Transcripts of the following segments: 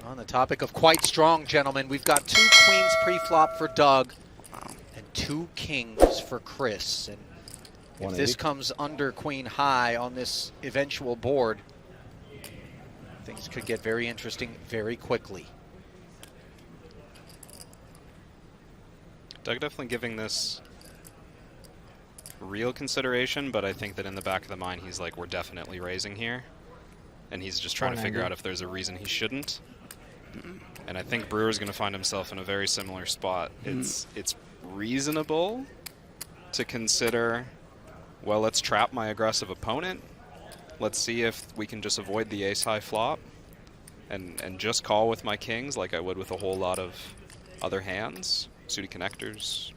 On the topic of quite strong, gentlemen, we've got 2 queens pre-flop for Doug and 2 kings for Chris. And if this comes under queen high on this eventual board, things could get very interesting very quickly. Doug definitely giving this real consideration, but I think that in the back of the mind he's like, we're definitely raising here. And he's just trying to figure out if there's a reason he shouldn't. And I think Brewer's going to find himself in a very similar spot. It's reasonable to consider, well, let's trap my aggressive opponent. Let's see if we can just avoid the ace-high flop and just call with my kings like I would with a whole lot of other hands. Suited connectors,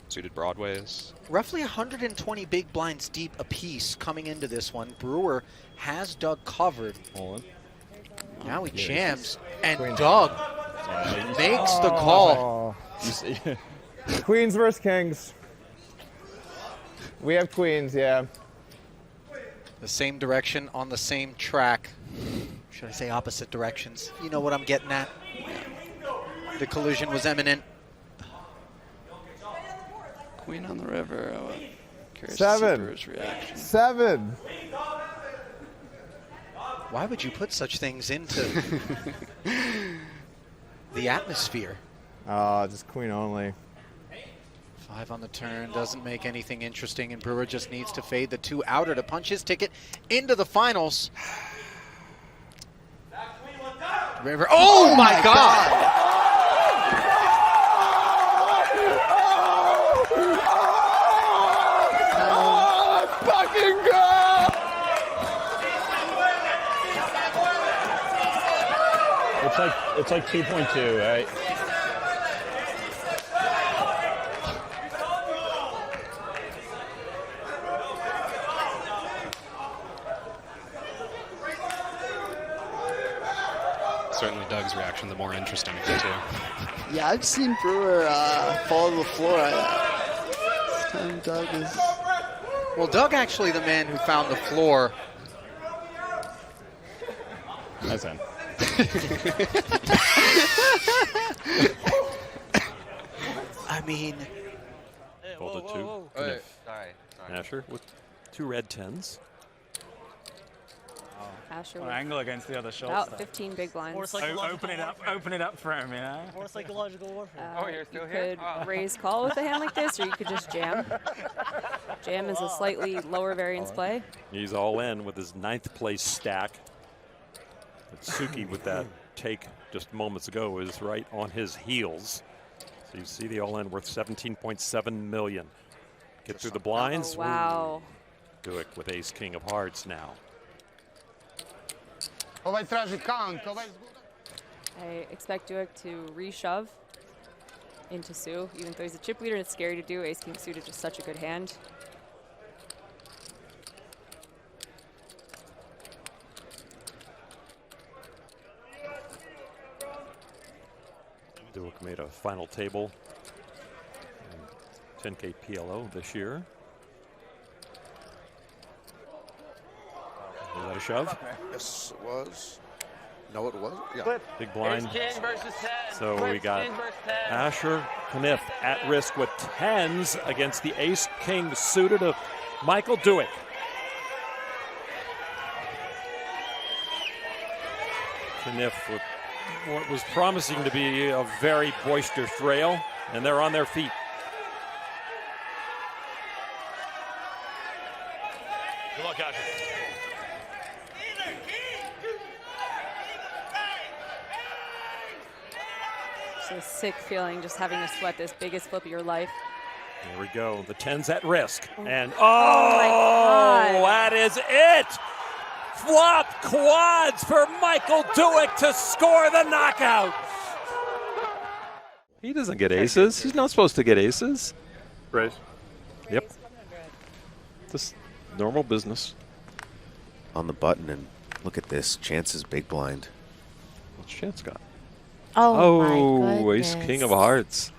suited broadways. Roughly 120 big blinds deep apiece coming into this one. Brewer has Doug covered. All in. Now he jams, and Doug makes the call. You see. Queens versus kings. We have queens, yeah. The same direction on the same track. Should I say opposite directions? You know what I'm getting at. The collision was imminent. Queen on the river. Curious 7. to see Brewer's reaction. 7. Why would you put such things into the atmosphere? Just queen only. 5 on the turn doesn't make anything interesting, and Brewer just needs to fade the 2 outer to punch his ticket into the finals. River. Oh my God! It's like 2.2, right? Certainly Doug's reaction, the more interesting of the 2. Yeah, I've seen Brewer fall to the floor. This time Doug is... Well, Doug actually the man who found the floor. That's him. I mean, Folded 2. Sorry. Asher with 2 red 10s. Asher An angle against the other shoulder. about 15 big blinds. Open it up for him, you know? More psychological warfare. You could raise call with a hand like this, or you could just jam. Jam is a slightly lower variance play. He's all in with his 9th place stack. But Suki with that take just moments ago is right on his heels. So you see the all in worth 17.7 million. Get through the blinds. Oh, wow. Do it with ace king of hearts now. I expect Duick to reshove into Sue, even though he's a chip leader and it's scary to do. Ace king suited just such a good hand. Duick made a final table in 10K PLO this year. Was that a shove? Yes, it was. No, it wasn't. Yeah. Big blind. So we got Asher Kniff at risk with 10s against the ace-king suited of Michael Duick. Kniff with what was promising to be a very boisterous rail, and they're on their feet. Good luck, Asher. It's a sick feeling just having to sweat this biggest flip of your life. Here we go. The 10's at risk. And Oh my God. that is it! Flop quads for Michael Duick to score the knockout. He doesn't get aces. He's not supposed to get aces. Raise. Yep. Just normal business. On the button, and look at this. Chance's big blind. What's Chance got? Oh, my ace goodness. king of hearts.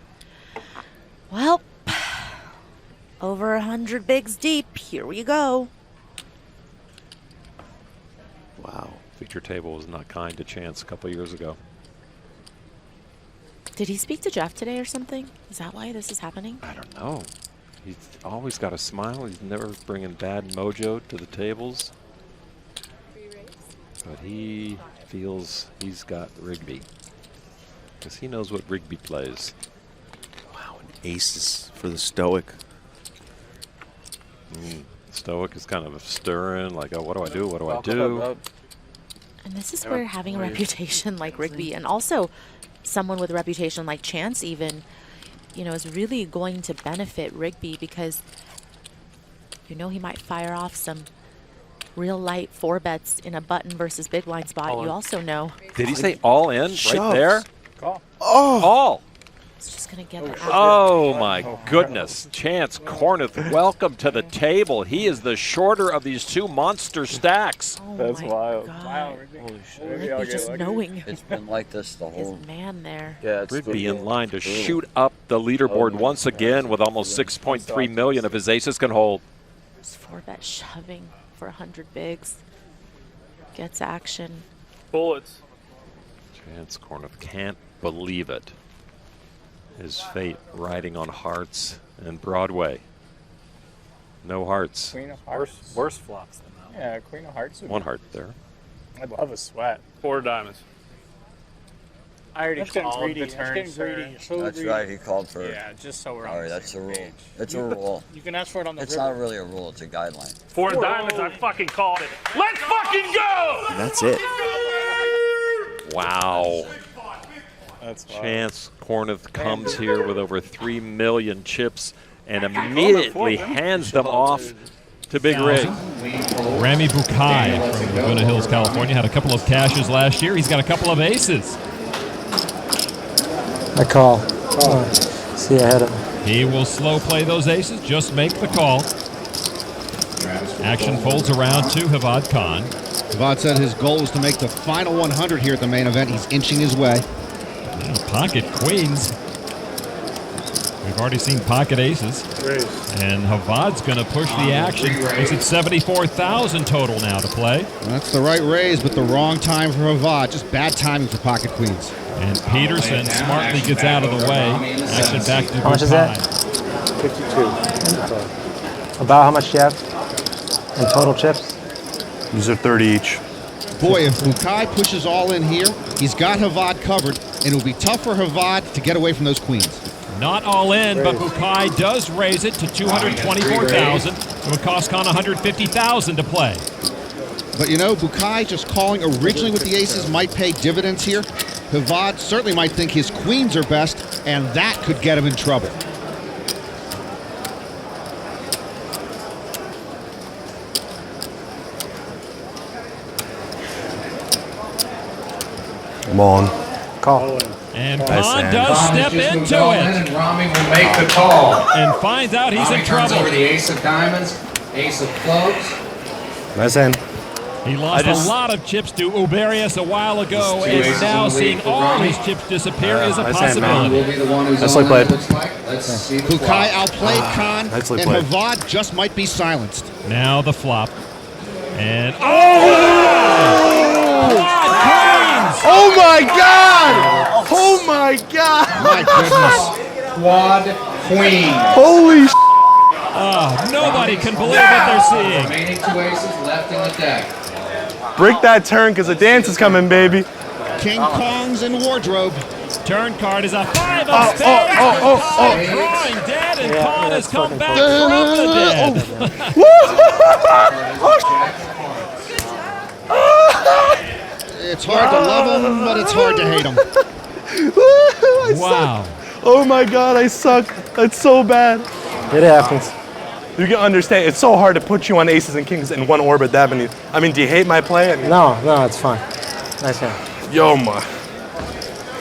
Well, over 100 bigs deep. Here we go. Wow. Feature table was not kind to Chance a couple years ago. Did he speak to Jeff today or something? Is that why this is happening? I don't know. He's always got a smile. He's never bringing bad mojo to the tables. But he feels he's got Rigby. Because he knows what Rigby plays. Wow, an aces for the Stoic. Stoic is kind of stirring, like, oh, what do I do? What do I do? And this is where having a reputation like Rigby, and also someone with a reputation like Chance even, you know, is really going to benefit Rigby, because you know he might fire off some real light 4-bets in a button versus big blind spot. You also know. Did he say all in right there? Call. Oh! All! It's just going to get Oh my goodness. Chance Corneth, welcome to the table. He is the shorter of these two monster stacks. Oh That's my wild. God. Holy Rigby just knowing It's been like this the whole. his man there. Yeah, it's Rigby in line to shoot up the leaderboard once again with almost 6.3 million of his aces can hold. Just 4-bet shoving for 100 bigs. Gets action. Bullets. Chance Corneth can't believe it. His fate riding on hearts and Broadway. No hearts. Queen of hearts. Worse flops than that. Yeah, Queen of hearts. One heart there. I'd love a sweat. 4 diamonds. I already That's getting called greedy. the That's turn, getting sir. greedy. So That's greedy. right. He called for. Yeah, just so we're on All right, the that's a same rule. page. It's a rule. You can ask for it on the It's river. not really a rule. It's a guideline. 4 diamonds. I fucking called it. Let's fucking go! And that's it. Wow. That's wild. Chance Corneth comes here with over 3 million chips and immediately hands them off to Big Rig. Rami Bukai from Laguna Hills, California, had a couple of cashes last year. He's got a couple of aces. I call. See ahead of him. He will slow play those aces, just make the call. Action folds around to Hevad Khan. Hevad said his goal was to make the final 100 here at the main event. He's inching his way. Pocket queens. We've already seen pocket aces. And Havad's going to push the action. It's at 74,000 total now to play. Well, that's the right raise, but the wrong time for Hevad. Just bad timing for pocket queens. And Peterson smartly gets out of the way. Action back to How much is that? 52. About how much do you have in total chips? These are 30 each. Boy, if Bukai pushes all in here, he's got Hevad covered, and it'll be tough for Hevad to get away from those queens. Not all in, but Bukai does raise it to 224,000. It would cost Khan 150,000 to play. But you know, Bukai just calling originally with the aces might pay dividends here. Hevad certainly might think his queens are best, and that could get him in trouble. Come on. Call. And Khan does step into it. And Rami will make the call. And finds out he's in trouble. Over the ace of diamonds, ace of clubs. Nice hand. He lost a lot of chips to Uberius a while ago, and now seeing all his chips disappear is a possibility. Will be the one who's Nicely on played. that, it looks like. Let's see the Bukai flop. outplayed Khan, and nicely played. Hevad just might be silenced. Now the flop. And Oh my god! Oh my god! My goodness. Quad queen. Holy sh**. nobody can believe what they're seeing. Remaining 2 aces left in the deck. Break that turn because the dance is coming, baby. King Kong's in wardrobe. Turn card is a 5 of spades. Khan drawing dead, and Khan has come back from the dead. It's hard to love him, but it's hard to hate him. Wow. Oh my god, I suck. That's so bad. It happens. You can understand, it's so hard to put you on aces and kings in one orbit that many. I mean, do you hate my play? I mean, No, it's fine. Nice hand. yo, my.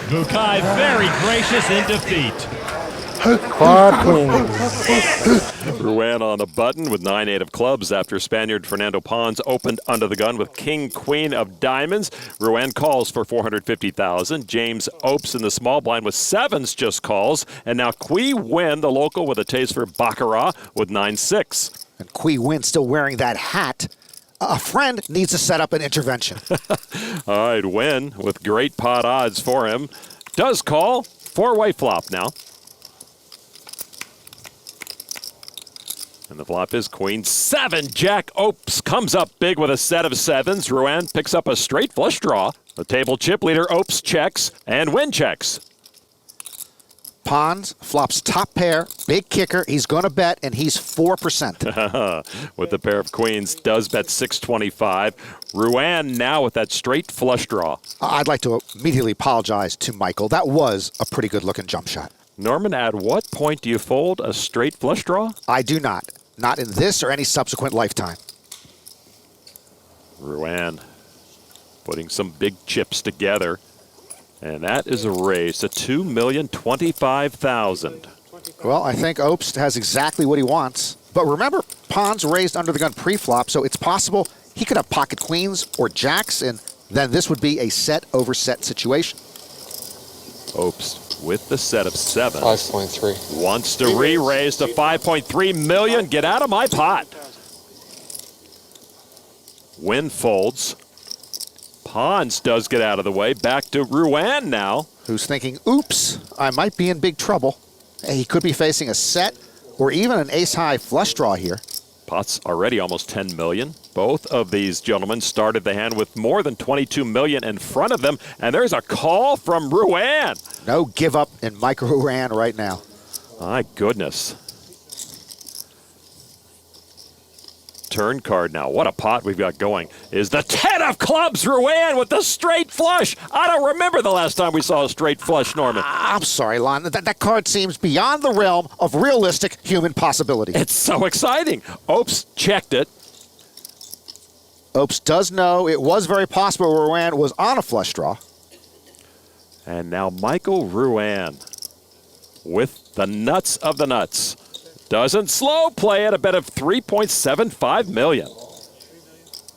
Bukai very gracious in defeat. Quad queen. Ruan on the button with 9-8 of clubs after Spaniard Fernando Pons opened under the gun with king-queen of diamonds. Ruan calls for 450,000. James opes in the small blind with 7s just calls. And now Qui Win, the local, with a taste for baccarat with 9-6. And Qui Win still wearing that hat. A friend needs to set up an intervention. All right, Win with great pot odds for him. Does call four-way flop now. And the flop is Queen 7. Jack Opes comes up big with a set of sevens. Rouen picks up a straight flush draw. The table chip leader Opes checks and win checks. Pons flops top pair, big kicker. He's going to bet, and he's 4%. With the pair of queens, does bet 625. Rouen now with that straight flush draw. I'd like to immediately apologize to Michael. That was a pretty good-looking jump shot. Norman, at what point do you fold a straight flush draw? I do not. Not in this or any subsequent lifetime. Rouen putting some big chips together. And that is a raise to $2,025,000. Well, I think Opes has exactly what he wants. But remember, Pons raised under the gun pre-flop, so it's possible he could have pocket queens or jacks, and then this would be a set over set situation. Opes with the set of 7. 5.3. Wants to re-raise to 5.3 million. Get out of my pot. Win folds. Pons does get out of the way. Back to Rouen now. Who's thinking, oops, I might be in big trouble. He could be facing a set or even an ace-high flush draw here. Pot's already almost 10 million. Both of these gentlemen started the hand with more than 22 million in front of them, and there's a call from Rouen. No give up in Mike Rouen right now. My goodness. Turn card now. What a pot we've got going. Is the 10 of clubs, Rouen with the straight flush. I don't remember the last time we saw a straight flush, Norman. I'm sorry, Lon. That card seems beyond the realm of realistic human possibility. It's so exciting. Opes checked it. Opes does know it was very possible Rouen was on a flush draw. And now Michael Rouen with the nuts of the nuts. Doesn't slow play at a bet of 3.75 million.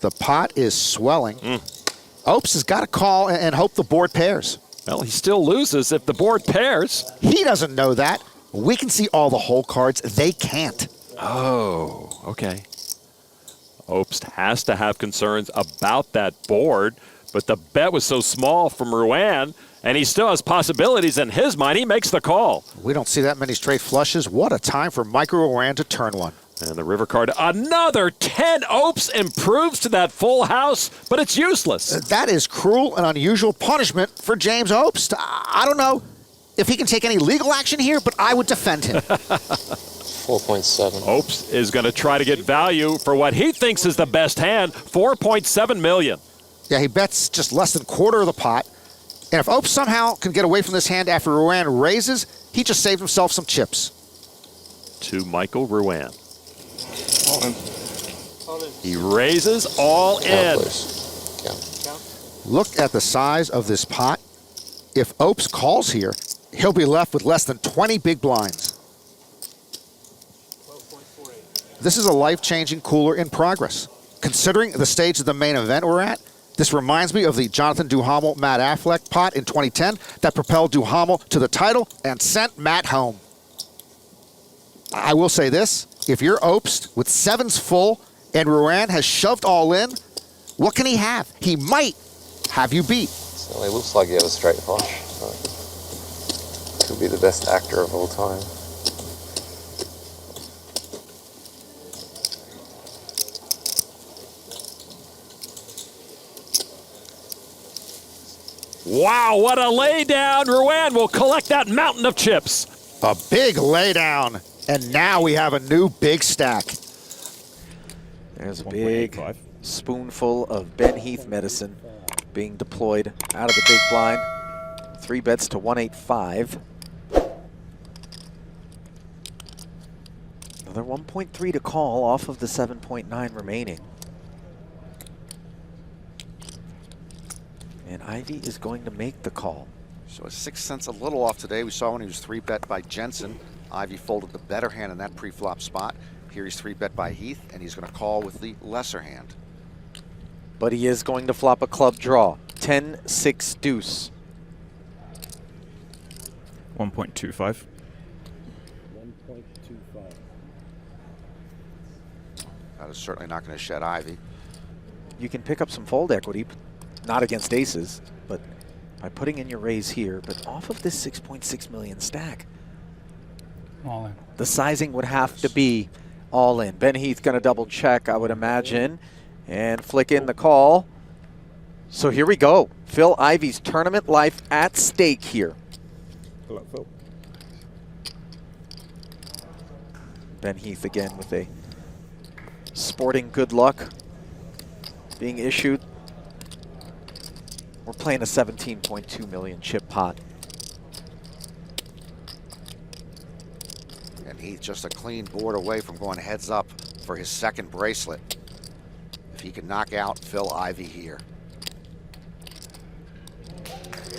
The pot is swelling. Opes has got to call and hope the board pairs. Well, he still loses if the board pairs. He doesn't know that. We can see all the hole cards. They can't. Oh, okay. Opes has to have concerns about that board, but the bet was so small from Rouen, and he still has possibilities in his mind. He makes the call. We don't see that many straight flushes. What a time for Mike Rouen to turn one. And the river card, another 10. Opes improves to that full house, but it's useless. That is cruel and unusual punishment for James Opes. I don't know if he can take any legal action here, but I would defend him. 4.7. Opes is going to try to get value for what he thinks is the best hand, 4.7 million. Yeah, he bets just less than quarter of the pot. And if Opes somehow can get away from this hand after Rouen raises, he just saved himself some chips. To Michael Rouen. He raises all in. Look at the size of this pot. If Opes calls here, he'll be left with less than 20 big blinds. This is a life-changing cooler in progress. Considering the stage of the main event we're at, this reminds me of the Jonathan Duhamel Matt Affleck pot in 2010 that propelled Duhamel to the title and sent Matt home. I will say this, if you're Opes with sevens full and Rouen has shoved all in, what can he have? He might have you beat. So it looks like he has a straight flush. Could be the best actor of all time. Wow, what a laydown. Rouen will collect that mountain of chips. A big laydown. And now we have a new big stack. There's a big spoonful of Ben Heath medicine being deployed out of the big blind. 3 bets to 185. Another 1.3 to call off of the 7.9 remaining. And Ivey is going to make the call. So his 6th sense a little off today. We saw when he was 3-bet by Jensen. Ivey folded the better hand in that pre-flop spot. Here he's 3-bet by Heath, and he's going to call with the lesser hand. But he is going to flop a club draw. 10-6 deuce. 1.25. That is certainly not going to shed Ivey. You can pick up some fold equity, not against aces, but by putting in your raise here, but off of this 6.6 million stack, All in. the sizing would have to be all in. Ben Heath going to double check, I would imagine, and flick in the call. So here we go. Phil Ivey's tournament life at stake here. Hello, Phil. Ben Heath again with a sporting good luck being issued. We're playing a 17.2 million chip pot. And he's just a clean board away from going heads up for his second bracelet. If he can knock out Phil Ivey here.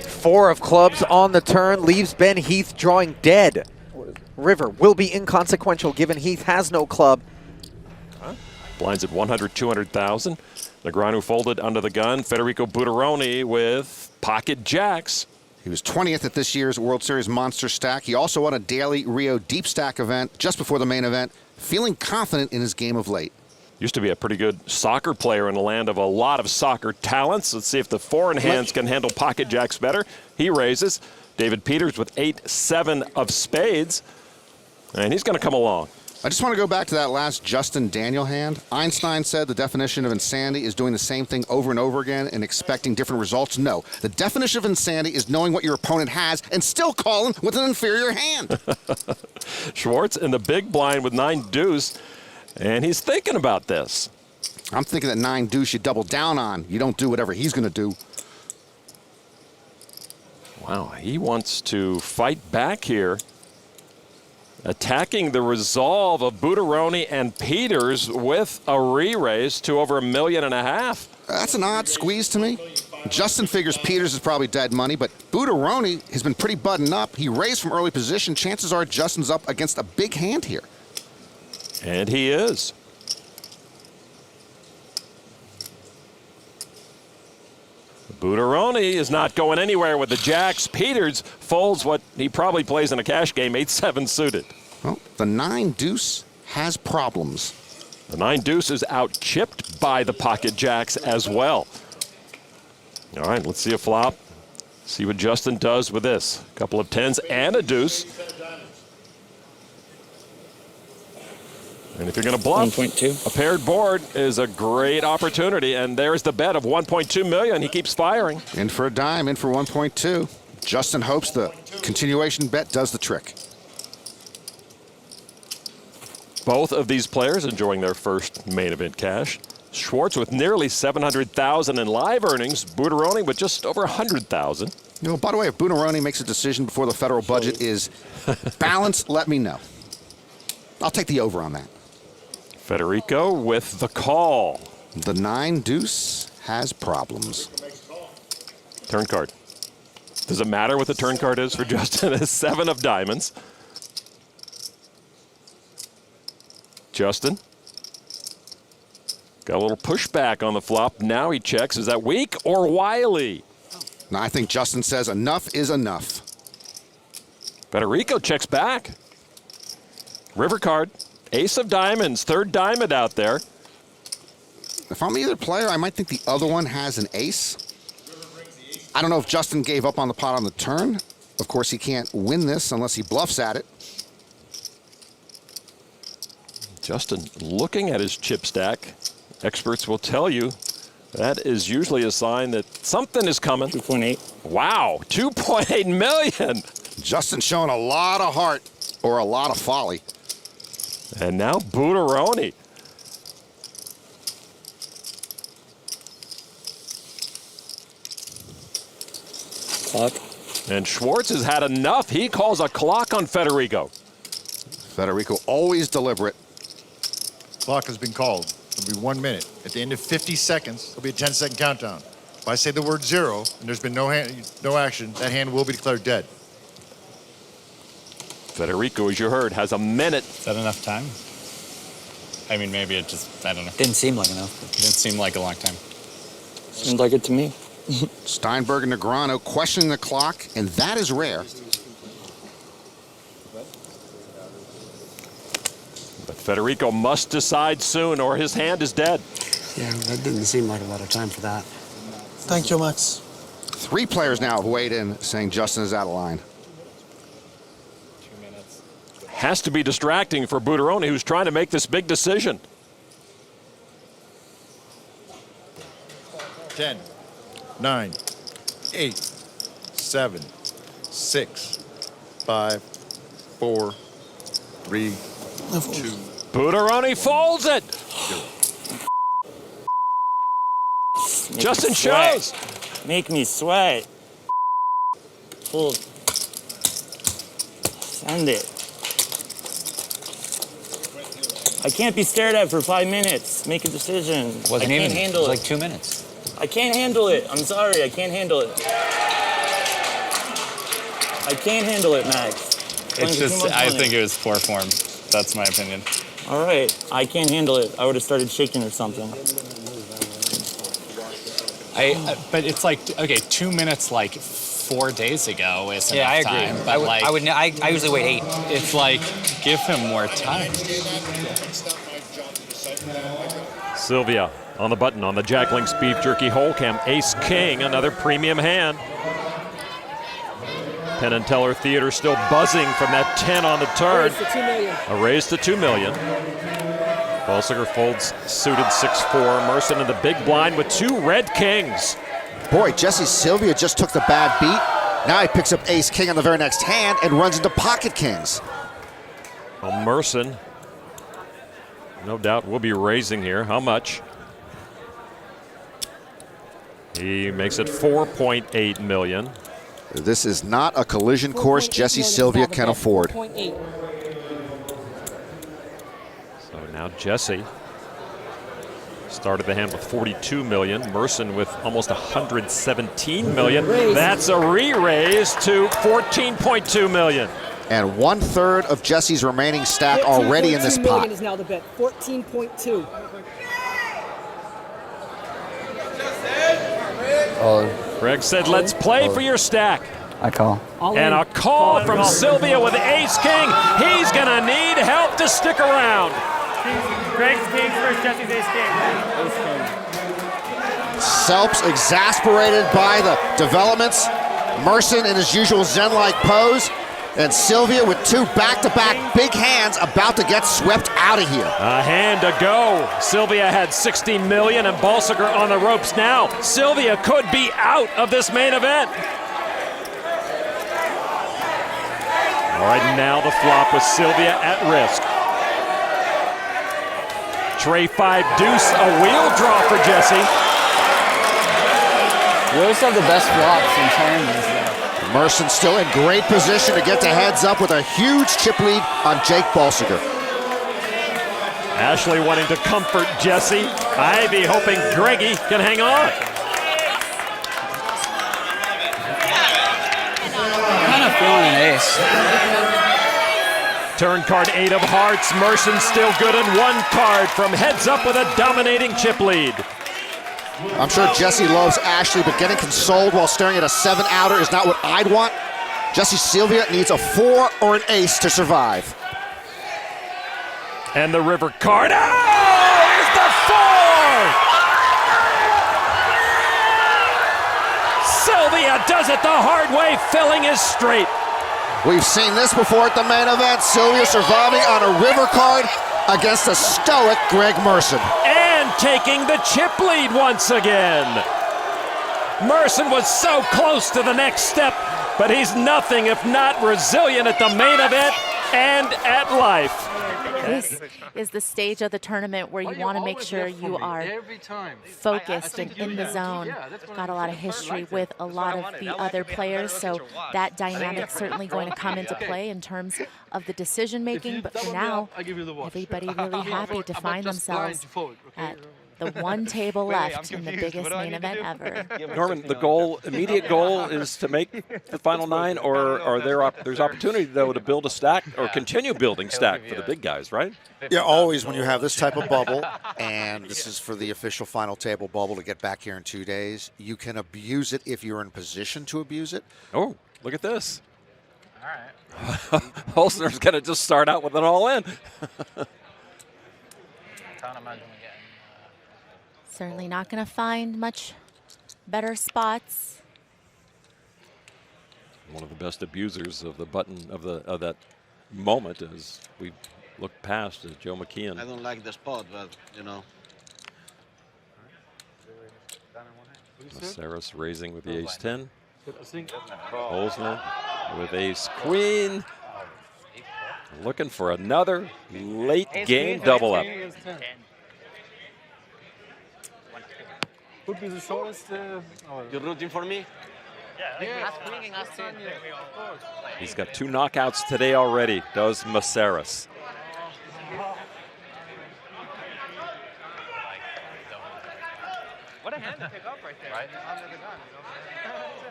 4 of clubs on the turn leaves Ben Heath drawing dead. River will be inconsequential given Heath has no club. Blinds at 100, 200,000. Negreanu folded under the gun. Federico Buderoni with pocket jacks. He was 20th at this year's World Series Monster Stack. He also won a daily Rio Deep Stack event just before the main event, feeling confident in his game of late. Used to be a pretty good soccer player in the land of a lot of soccer talents. Let's see if the foreign hands can handle pocket jacks better. He raises. David Peters with 8-7 of spades. And he's going to come along. I just want to go back to that last Justin Daniel hand. Einstein said the definition of insanity is doing the same thing over and over again and expecting different results. No, the definition of insanity is knowing what your opponent has and still calling with an inferior hand. Schwartz in the big blind with 9 deuce, and he's thinking about this. I'm thinking that 9 deuce you double down on. You don't do whatever he's going to do. Wow, he wants to fight back here. Attacking the resolve of Buderoni and Peters with a re-raise to over $1.5 million. That's an odd squeeze to me. Justin figures Peters is probably dead money, but Buderoni has been pretty buttoned up. He raised from early position. Chances are Justin's up against a big hand here. And he is. Buderoni is not going anywhere with the jacks. Peters folds what he probably plays in a cash game, 8-7 suited. Well, the 9 deuce has problems. The 9 deuce is out chipped by the pocket jacks as well. All right, let's see a flop. See what Justin does with this. A couple of 10s and a deuce. And if you're going to bluff, 1.2. a paired board is a great opportunity. And there's the bet of 1.2 million. He keeps firing. In for a dime, in for 1.2. Justin hopes the continuation bet does the trick. Both of these players enjoying their first main event cash. Schwartz with nearly 700,000 in live earnings. Buderoni with just over 100,000. You know, by the way, if Buderoni makes a decision before the federal budget is balanced, let me know. I'll take the over on that. Federico with the call. The 9 deuce has problems. Turn card. Does it matter what the turn card is for Justin? It's 7 of diamonds. Justin. Got a little pushback on the flop. Now he checks. Is that weak or wily? No, I think Justin says enough is enough. Federico checks back. River card. Ace of diamonds. 3rd diamond out there. If I'm either player, I might think the other one has an ace. I don't know if Justin gave up on the pot on the turn. Of course, he can't win this unless he bluffs at it. Justin looking at his chip stack. Experts will tell you that is usually a sign that something is coming. 2.8. Wow, 2.8 million. Justin showing a lot of heart or a lot of folly. And now Buderoni. Clock. And Schwartz has had enough. He calls a clock on Federico. Federico always deliberate. Clock has been called. It'll be 1 minute. At the end of 50 seconds, there'll be a 10-second countdown. If I say the word 0 and there's been no action, that hand will be declared dead. Federico, as you heard, has a minute. Is that enough time? I mean, maybe it just, I don't know. Didn't seem like enough. It didn't seem like a long time. Seemed like it to me. Steinberg and Negreanu questioning the clock, and that is rare. But Federico must decide soon or his hand is dead. Yeah, that didn't seem like a lot of time for that. Thank you, Max. 3 players now have weighed in saying Justin is out of line. Has to be distracting for Buderoni, who's trying to make this big decision. 10, 9, 8, 7, 6, 5, 4, 3, 2. Buderoni folds it. Justin shows. Make me sweat. Full. Send it. I can't be stared at for 5 minutes. Make a decision. Wasn't I even. can't handle It was it. like 2 minutes. I can't handle it. I'm sorry. I can't handle it. I can't handle it, Max. It's just, I think it was poor form. That's my opinion. All right. I can't handle it. I would have started shaking or something. But it's like, okay, 2 minutes like 4 days ago is enough Yeah, I agree. time. But I usually wait 8. It's like, give him more time. Sylvia on the button on the Jack Links Beef Jerky Hole Cam. Ace King, another premium hand. Penn and Teller Theater still buzzing from that 10 on the turn. A raise to $2 million. Balsiger folds suited 6-4. Merson in the big blind with 2 red kings. Boy, Jesse Sylvia just took the bad beat. Now he picks up ace king on the very next hand and runs into pocket kings. Well, Merson, no doubt, will be raising here. How much? He makes it $4.8 million. This is not a collision course Jesse Sylvia can afford. So now Jesse started the hand with $42 million. Merson with almost $117 million. That's a re-raise to $14.2 million. And 1/3 of Jesse's remaining stack already in this pot. is now the bet. 14.2. Greg said, let's play for your stack. I call. And a call from Sylvia with ace king. He's gonna need help to stick around. Greg's kings versus Jesse's ace king. Selps exasperated by the developments. Merson in his usual zen-like pose. And Sylvia with 2 back-to-back big hands about to get swept out of here. A hand to go. Sylvia had $60 million and Balsiger on the ropes now. Sylvia could be out of this main event. All right, now the flop with Sylvia at risk. Tray 5 deuce, a wheel draw for Jesse. We always have the best flops in tournaments. Merson still in great position to get the heads up with a huge chip lead on Jake Balsiger. Ashley wanting to comfort Jesse. Ivey hoping Greggy can hang on. Kind of feeling an ace. Turn card 8 of hearts. Merson still good in 1 card from heads up with a dominating chip lead. I'm sure Jesse loves Ashley, but getting consoled while staring at a 7-outer is not what I'd want. Jesse Sylvia needs a 4 or an ace to survive. And the river card. Oh, here's the 4! Sylvia does it the hard way, filling his straight. We've seen this before at the main event. Sylvia surviving on a river card against a stoic Greg Merson. And taking the chip lead once again. Merson was so close to the next step, but he's nothing if not resilient at the main event and at life. This is the stage of the tournament where you want to make sure you are focused and in the zone. Got a lot of history with a lot of the other players, so that dynamic certainly going to come into play in terms of the decision making. But for now, everybody really happy to find themselves at the 1 table left in the biggest main event ever. Norman, the goal, immediate goal is to make the final 9, or there's opportunity, though, to build a stack or continue building stack for the big guys, right? Yeah, always when you have this type of bubble, and this is for the official final table bubble to get back here in 2 days, you can abuse it if you're in position to abuse it. Oh, look at this. All right. Holzner's going to just start out with it all in. Certainly not going to find much better spots. one of the best abusers of the button of that moment as we look past Joe McKeon. I don't like the spot, but you know. Maceras raising with the ace-10. Holzner with ace-queen. Looking for another late game double up. Would be the shortest. You're rooting for me? He's got 2 knockouts today already, does Maceras. What a hand to pick up right there. Right?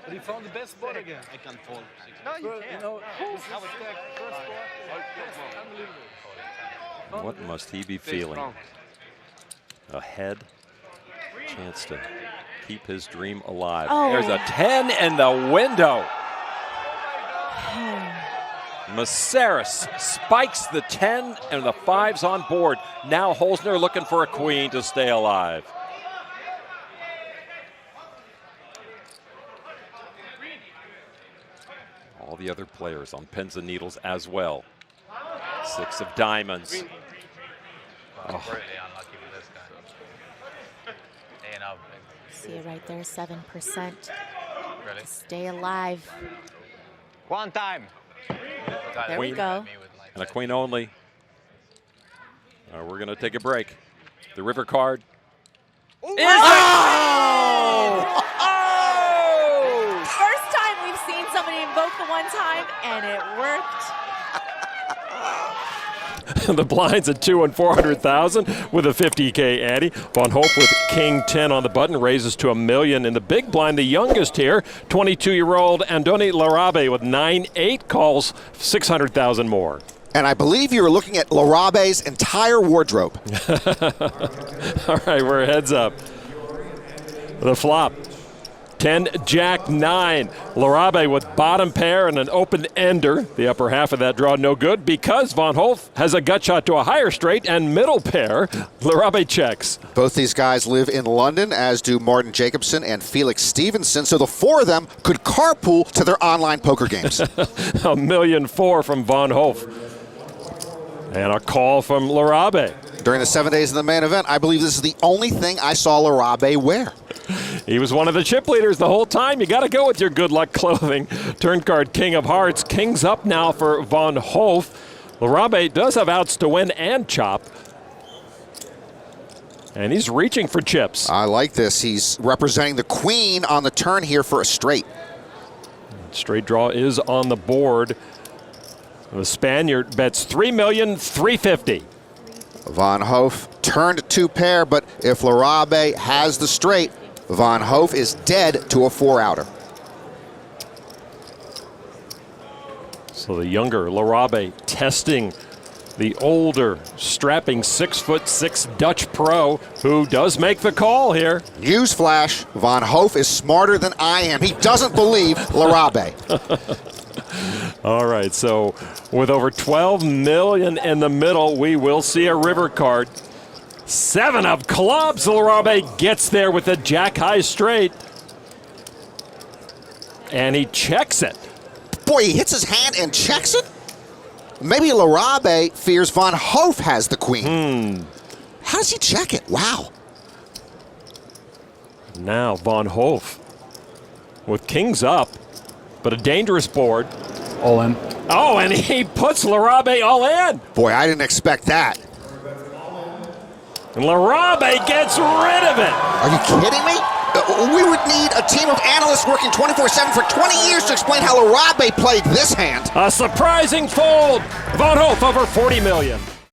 But he found the best spot again. I can fold. No, you can't. You know, this is the first spot. Unbelievable. What must he be feeling? Ahead, chance to keep his dream alive. Oh. There's a 10 in the window. Maceras spikes the 10 and the 5's on board. Now Holzner looking for a queen to stay alive. All the other players on pins and needles as well. 6 of diamonds. Oh. See it right there, 7%. Stay alive. One time. There we go. And a queen only. We're going to take a break. The river card. Oh! First time we've seen somebody invoke the one time, and it worked. The blinds at 2 and 400,000 with a 50K ante. Von Hope with king 10 on the button raises to $1 million in the big blind. The youngest here, 22-year-old Andoni Larabe with 9-8 calls, 600,000 more. And I believe you were looking at Larabe's entire wardrobe. All right, we're heads up. The flop. 10, Jack 9. Larabe with bottom pair and an open ender. The upper half of that draw no good because Von Hof has a gut shot to a higher straight and middle pair. Larabe checks. Both these guys live in London, as do Martin Jacobson and Felix Stevenson, so the 4 of them could carpool to their online poker games. $1.4 million from Von Hof. And a call from Larabe. During the 7 days of the main event, I believe this is the only thing I saw Larabe wear. He was one of the chip leaders the whole time. You got to go with your good luck clothing. Turn card, King of Hearts. King's up now for Von Hof. Larabe does have outs to win and chop. And he's reaching for chips. I like this. He's representing the queen on the turn here for a straight. Straight draw is on the board. The Spaniard bets $3,350,000. Von Hof turned 2 pair, but if Larabe has the straight, Von Hof is dead to a 4-outer. So the younger Larabe testing the older, strapping 6'6" Dutch pro who does make the call here. Newsflash, Von Hof is smarter than I am. He doesn't believe Larabe. All right, so with over 12 million in the middle, we will see a river card. 7 of clubs. Larabe gets there with a jack high straight. And he checks it. Boy, he hits his hand and checks it? Maybe Larabe fears Von Hof has the queen. How does he check it? Wow. Now Von Hof with kings up, but a dangerous board. All in. Oh, and he puts Larabe all in. Boy, I didn't expect that. And Larabe gets rid of it. Are you kidding me? We would need a team of analysts working 24/7 for 20 years to explain how Larabe played this hand. A surprising fold. Von Hof over 40 million.